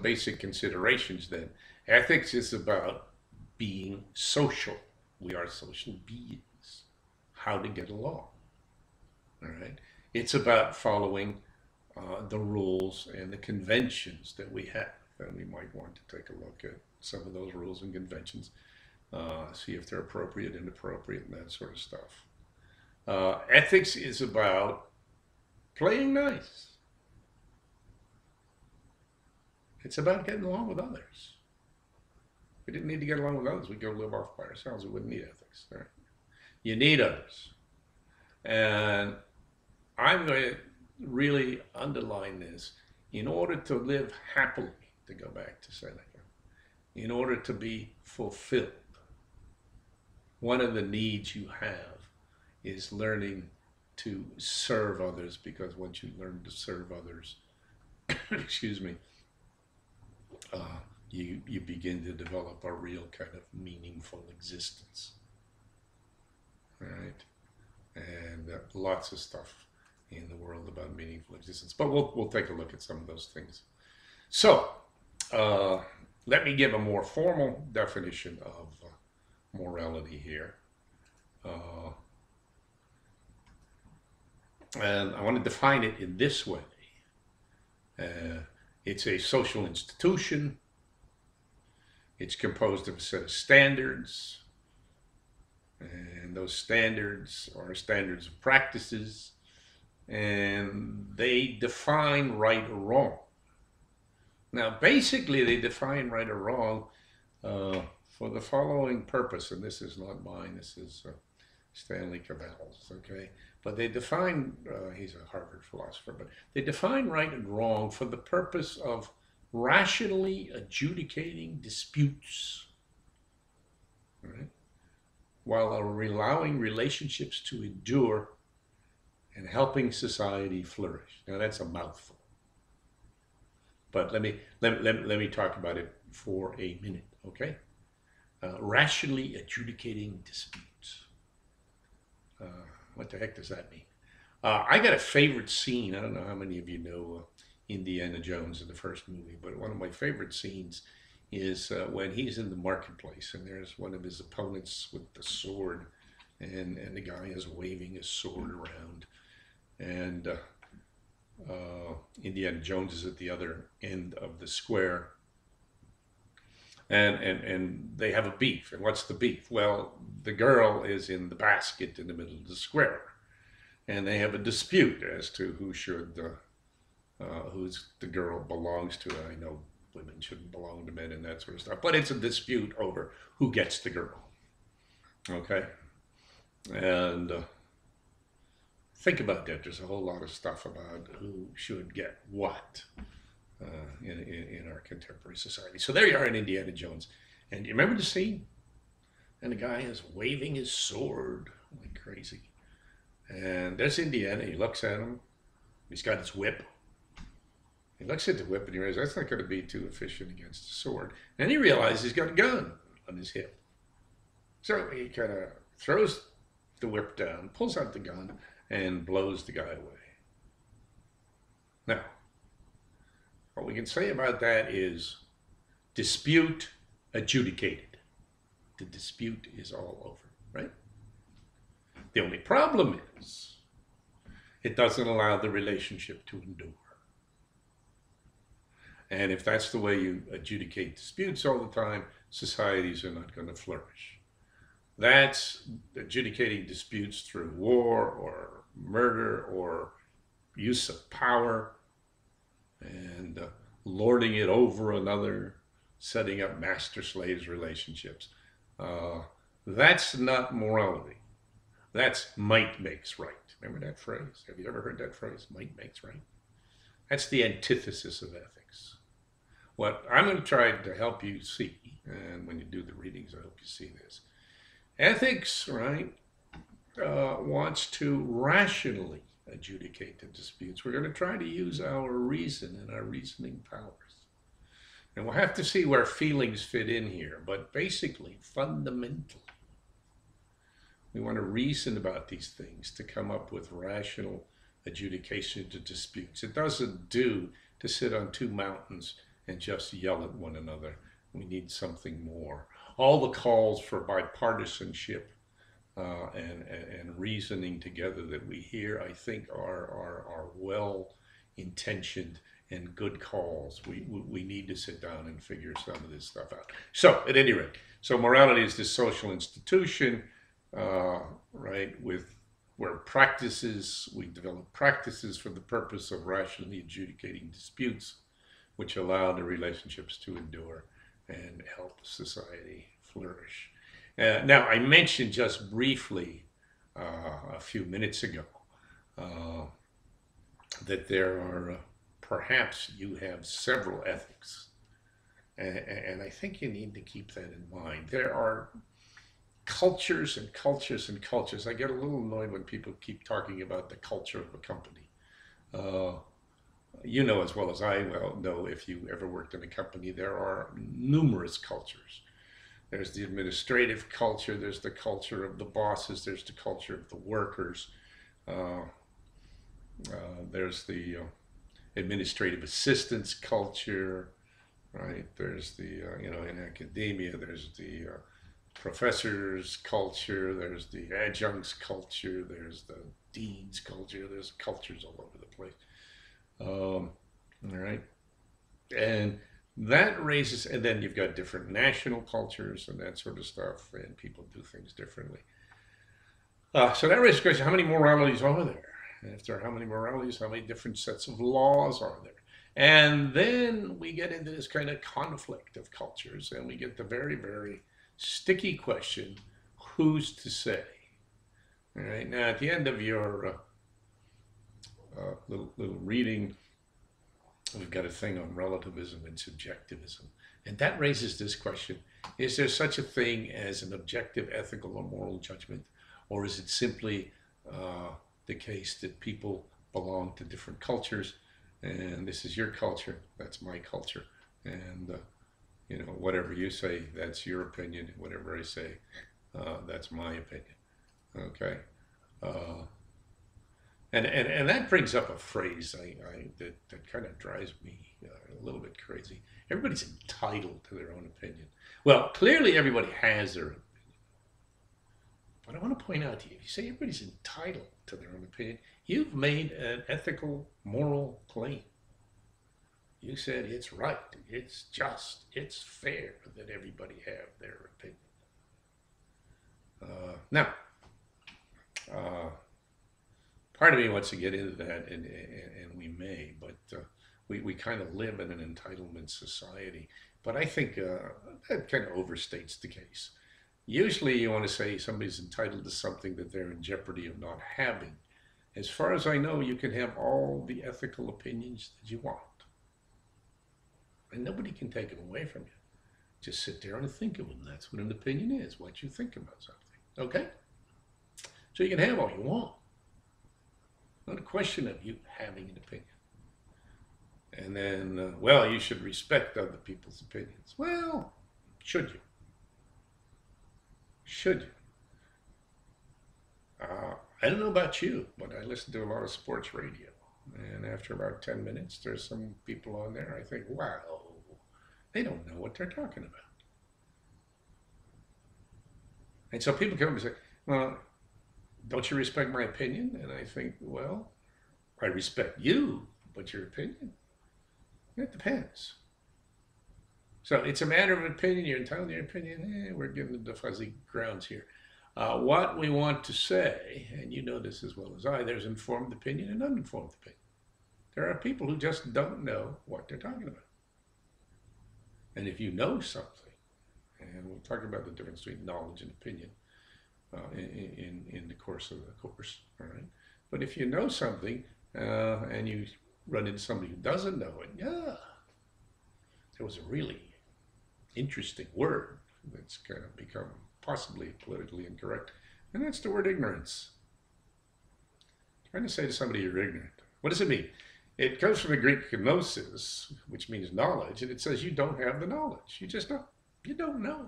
basic considerations then. Ethics is about being social. We are social beings. How to get along. All right. It's about following the rules and the conventions that we have. And we might want to take a look at some of those rules and conventions, see if they're appropriate, inappropriate, and that sort of stuff. Ethics is about playing nice. It's about getting along with others. If we didn't need to get along with others, we'd go live off by ourselves. We wouldn't need ethics. Right? You need others. And I'm going to really underline this. In order to live happily, to go back to Seneca, in order to be fulfilled, one of the needs you have is learning to serve others, because once you learn to serve others, excuse me, you begin to develop a real kind of meaningful existence. All right? And lots of stuff in the world about meaningful existence. But we'll take a look at some of those things. So, let me give a more formal definition of morality here. And I want to define it in this way. It's a social institution. It's composed of a set of standards. And those standards are standards of practices. And they define right or wrong. Now, basically, they define right or wrong for the following purpose. And this is not mine. This is Stanley Cavell's, okay? But they define, he's a Harvard philosopher, but they define right and wrong for the purpose of rationally adjudicating disputes, right? While allowing relationships to endure and helping society flourish. Now that's a mouthful, but let me talk about it for a minute, okay? Rationally adjudicating disputes. What the heck does that mean? I got a favorite scene. I don't know how many of you know Indiana Jones in the first movie, but one of my favorite scenes is when he's in the marketplace and there's one of his opponents with the sword, and the guy is waving his sword around, and Indiana Jones is at the other end of the square, and they have a beef. And what's the beef? Well, the girl is in the basket in the middle of the square, and they have a dispute as to who's the girl belongs to. I know women shouldn't belong to men and that sort of stuff, but it's a dispute over who gets the girl. Okay, and think about that. There's a whole lot of stuff about who should get what. In our contemporary society. So there you are in Indiana Jones. And you remember the scene? And the guy is waving his sword like crazy. And there's Indiana. He looks at him. He's got his whip. He looks at the whip and he realizes that's not going to be too efficient against the sword. And he realizes he's got a gun on his hip. So he kind of throws the whip down, pulls out the gun, and blows the guy away. Now, what we can say about that is dispute adjudicated. The dispute is all over, right? The only problem is it doesn't allow the relationship to endure. And if that's the way you adjudicate disputes all the time, societies are not going to flourish. That's adjudicating disputes through war or murder or use of power, and lording it over another, setting up master-slaves relationships. That's not morality. That's might makes right. Remember that phrase? Have you ever heard that phrase? Might makes right. That's the antithesis of ethics. What I'm going to try to help you see, and when you do the readings, I hope you see this. Ethics, right, wants to rationally adjudicate the disputes. We're going to try to use our reason and our reasoning powers. And we'll have to see where feelings fit in here. But basically, fundamentally, we want to reason about these things to come up with rational adjudication to disputes. It doesn't do to sit on two mountains and just yell at one another. We need something more. All the calls for bipartisanship and reasoning together that we hear, I think, are well intentioned and good calls. We need to sit down and figure some of this stuff out. So, at any rate, so morality is this social institution, right, with where we develop practices for the purpose of rationally adjudicating disputes, which allow the relationships to endure and help society flourish. Now, I mentioned just briefly a few minutes ago that there are, perhaps you have several ethics, and I think you need to keep that in mind. There are cultures and cultures and cultures. I get a little annoyed when people keep talking about the culture of a company. You know as well as I well know, if you ever worked in a company, there are numerous cultures. There's the administrative culture, there's the culture of the bosses, there's the culture of the workers, there's the administrative assistants culture, right? There's the, in academia, there's the professors culture, there's the adjuncts culture, there's the dean's culture, there's cultures all over the place. All right. And that raises, and then you've got different national cultures and that sort of stuff, and people do things differently. So that raises the question, how many moralities are there? And if there are how many moralities, how many different sets of laws are there? And then we get into this kind of conflict of cultures, and we get the very, very sticky question, who's to say? All right, now at the end of your little reading, we've got a thing on relativism and subjectivism. And that raises this question, is there such a thing as an objective ethical or moral judgment? Or is it simply the case that people belong to different cultures, and this is your culture, that's my culture, and whatever you say, that's your opinion, whatever I say, that's my opinion, okay? And that brings up a phrase that kind of drives me a little bit crazy. Everybody's entitled to their own opinion. Well, clearly everybody has their opinion. But I want to point out to you, if you say everybody's entitled to their own opinion, you've made an ethical, moral claim. You said it's right, it's just, it's fair that everybody have their opinion. Now, part of me wants to get into that, and we may, but we kind of live in an entitlement society. But I think that kind of overstates the case. Usually you want to say somebody's entitled to something that they're in jeopardy of not having. As far as I know, you can have all the ethical opinions that you want. And nobody can take them away from you. Just sit there and think of them. That's what an opinion is, what you think about something. Okay? So you can have all you want. Not a question of you having an opinion. And then, well, you should respect other people's opinions. Well, should you? Should you? I don't know about you, but I listen to a lot of sports radio. And after about 10 minutes, there's some people on there, I think, wow, they don't know what they're talking about. And so people come and say, well, don't you respect my opinion? And I think, well, I respect you, but your opinion? It depends. So it's a matter of opinion. You're entitled to your opinion. We're getting into fuzzy grounds here. What we want to say, and you know this as well as I, there's informed opinion and uninformed opinion. There are people who just don't know what they're talking about. And if you know something, and we'll talk about the difference between knowledge and opinion in the course of the course, all right? But if you know something and you run into somebody who doesn't know it, yeah, there was a really interesting word that's kind of become possibly politically incorrect, and that's the word ignorance. Trying to say to somebody you're ignorant. What does it mean? It comes from the Greek gnosis, which means knowledge, and it says you don't have the knowledge. You just don't. You don't know.